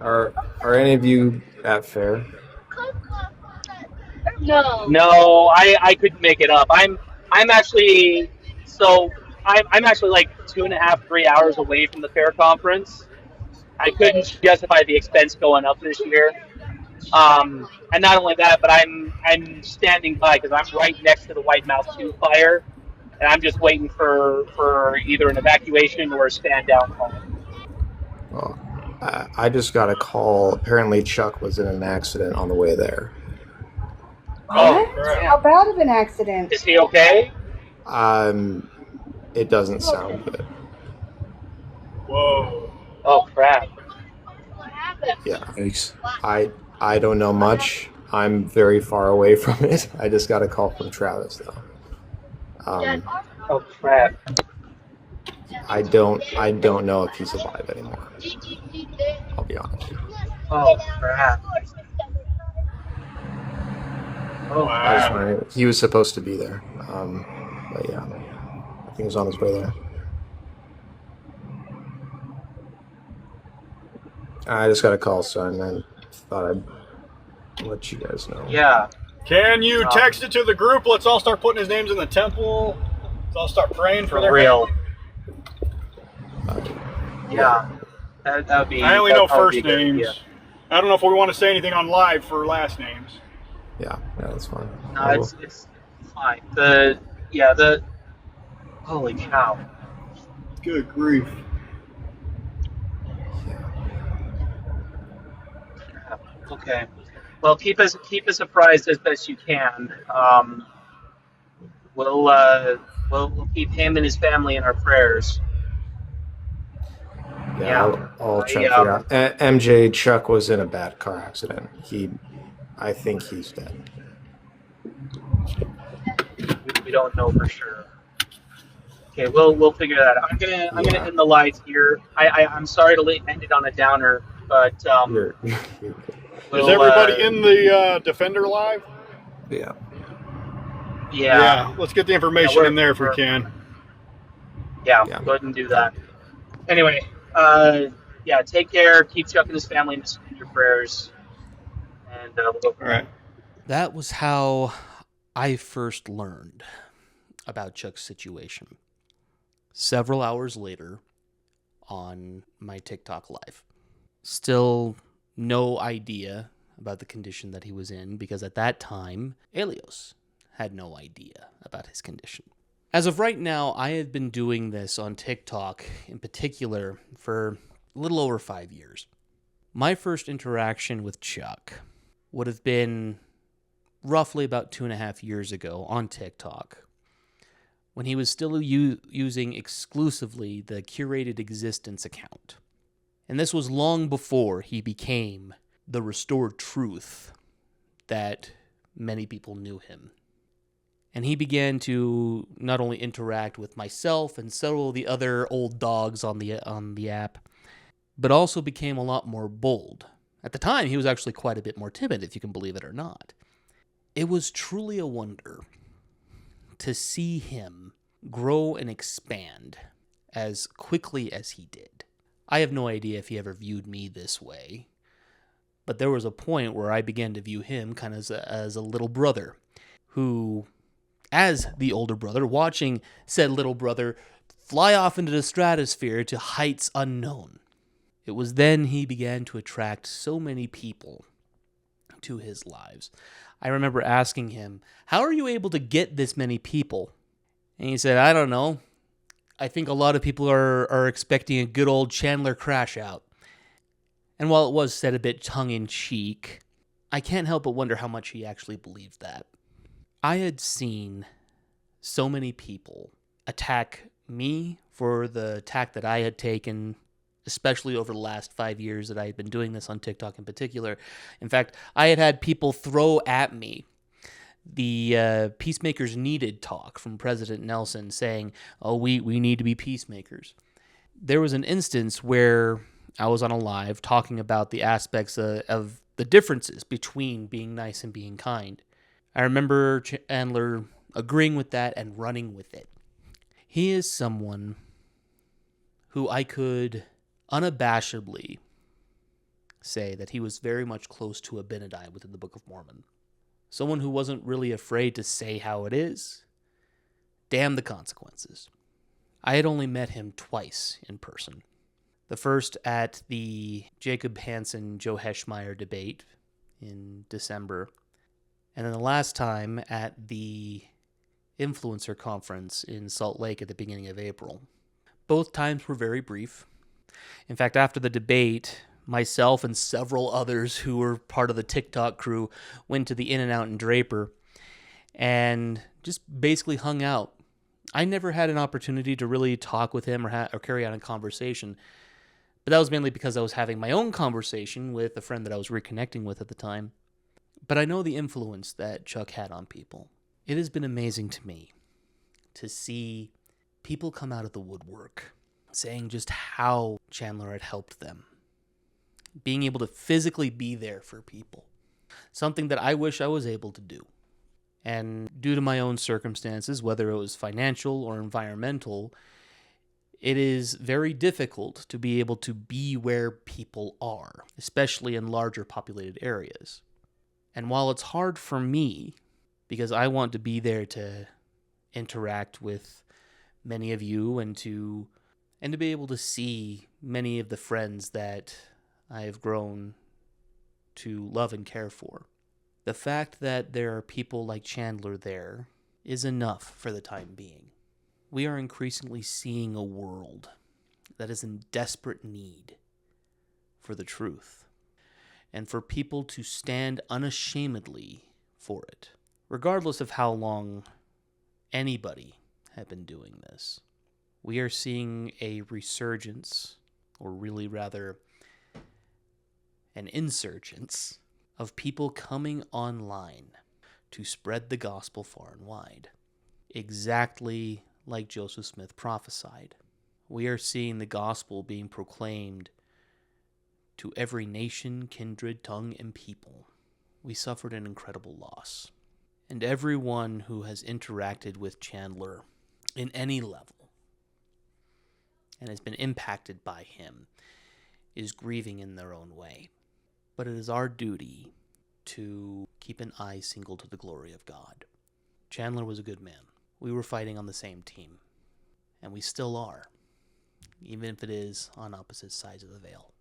Are any of you at fair? No, I couldn't make it up. I'm actually so I'm actually like 2.5, 3 hours away from the fair conference. I couldn't justify the expense going up this year. And not only that, but I'm standing by because I'm right next to the White Mouse 2 fire, and I'm just waiting for either an evacuation or a stand down call. Well, I just got a call. Apparently, Chuck was in an accident on the way there. Oh, What? crap. How bad of an accident? Is he okay? Um, it doesn't sound good. Whoa. Oh, crap. Yeah, Thanks. I don't know much. I'm very far away from it. I just got a call from Travis though. Oh, crap. I don't know if he's alive anymore. I'll be honest. Oh, crap. Oh, Wow. He was supposed to be there. But yeah, I think he was on his way there. I just got a call, son, and I thought I'd let you guys know. yeah. Can you text it to the group? Let's all start putting his names in the temple. Let's all start praying for their real. help. Yeah. That would be. I only know first be names. good, yeah. I don't know if we want to say anything on live for last names. Yeah, that's fine. No, it's fine. Holy cow. Good grief. Okay. Well, keep us apprised as best you can. We'll keep him and his family in our prayers. Yeah, I'll try to figure out. MJ Chuck was in a bad car accident. I think he's dead. We don't know for sure. Okay, we'll figure that out. I'm gonna end the lights here. I'm sorry to end it on a downer, but You're Is everybody in the Defender live? Yeah. Yeah. Let's get the information in there if we can. Yeah, go ahead and do that. Anyway, take care. Keep Chuck and his family in your prayers. And we'll go from there. That was how I first learned about Chuck's situation. Several hours later on my TikTok live. Still no idea about the condition that he was in because at that time, Elios had no idea about his condition. As of right now, I have been doing this on TikTok in particular for a little over 5 years. My first interaction with Chuck would have been roughly about 2.5 years ago on TikTok when he was still using exclusively the curated existence account. And this was long before he became the restored truth that many people knew him. And he began to not only interact with myself and several of the other old dogs on the app, but also became a lot more bold. At the time, he was actually quite a bit more timid, if you can believe it or not. It was truly a wonder to see him grow and expand as quickly as he did. I have no idea if he ever viewed me this way, but there was a point where I began to view him kind of as a little brother who, as the older brother, watching said little brother fly off into the stratosphere to heights unknown. It was then he began to attract so many people to his lives. I remember asking him, "How are you able to get this many people?" And he said, "I don't know. I think a lot of people are expecting a good old Chandler crash out." And while it was said a bit tongue-in-cheek, I can't help but wonder how much he actually believed that. I had seen so many people attack me for the tack that I had taken, especially over the last 5 years that I had been doing this on TikTok in particular. In fact, I had people throw at me the Peacemakers Needed talk from President Nelson saying, "Oh, we need to be peacemakers." There was an instance where I was on a live talking about the aspects of the differences between being nice and being kind. I remember Chandler agreeing with that and running with it. He is someone who I could unabashedly say that he was very much close to Abinadi within the Book of Mormon. Someone who wasn't really afraid to say how it is. Damn the consequences. I had only met him twice in person. The first at the Jacob Hansen-Joe Heschmeyer debate in December, and then the last time at the Influencer Conference in Salt Lake at the beginning of April. Both times were very brief. In fact, after the debate, myself and several others who were part of the TikTok crew went to the In-N-Out in Draper and just basically hung out. I never had an opportunity to really talk with him or carry on a conversation, but that was mainly because I was having my own conversation with a friend that I was reconnecting with at the time. But I know the influence that Chuck had on people. It has been amazing to me to see people come out of the woodwork saying just how Chandler had helped them. Being able to physically be there for people. Something that I wish I was able to do. And due to my own circumstances, whether it was financial or environmental, it is very difficult to be able to be where people are, especially in larger populated areas. And while it's hard for me, because I want to be there to interact with many of you and to be able to see many of the friends that I have grown to love and care for. The fact that there are people like Chandler there is enough for the time being. We are increasingly seeing a world that is in desperate need for the truth, and for people to stand unashamedly for it, regardless of how long anybody had been doing this. We are seeing a resurgence, or really rather an insurgence, of people coming online to spread the gospel far and wide. Exactly like Joseph Smith prophesied. We are seeing the gospel being proclaimed to every nation, kindred, tongue, and people. We suffered an incredible loss. And everyone who has interacted with Chandler in any level and has been impacted by him is grieving in their own way. But it is our duty to keep an eye single to the glory of God. Chandler was a good man. We were fighting on the same team. And we still are, even if it is on opposite sides of the veil.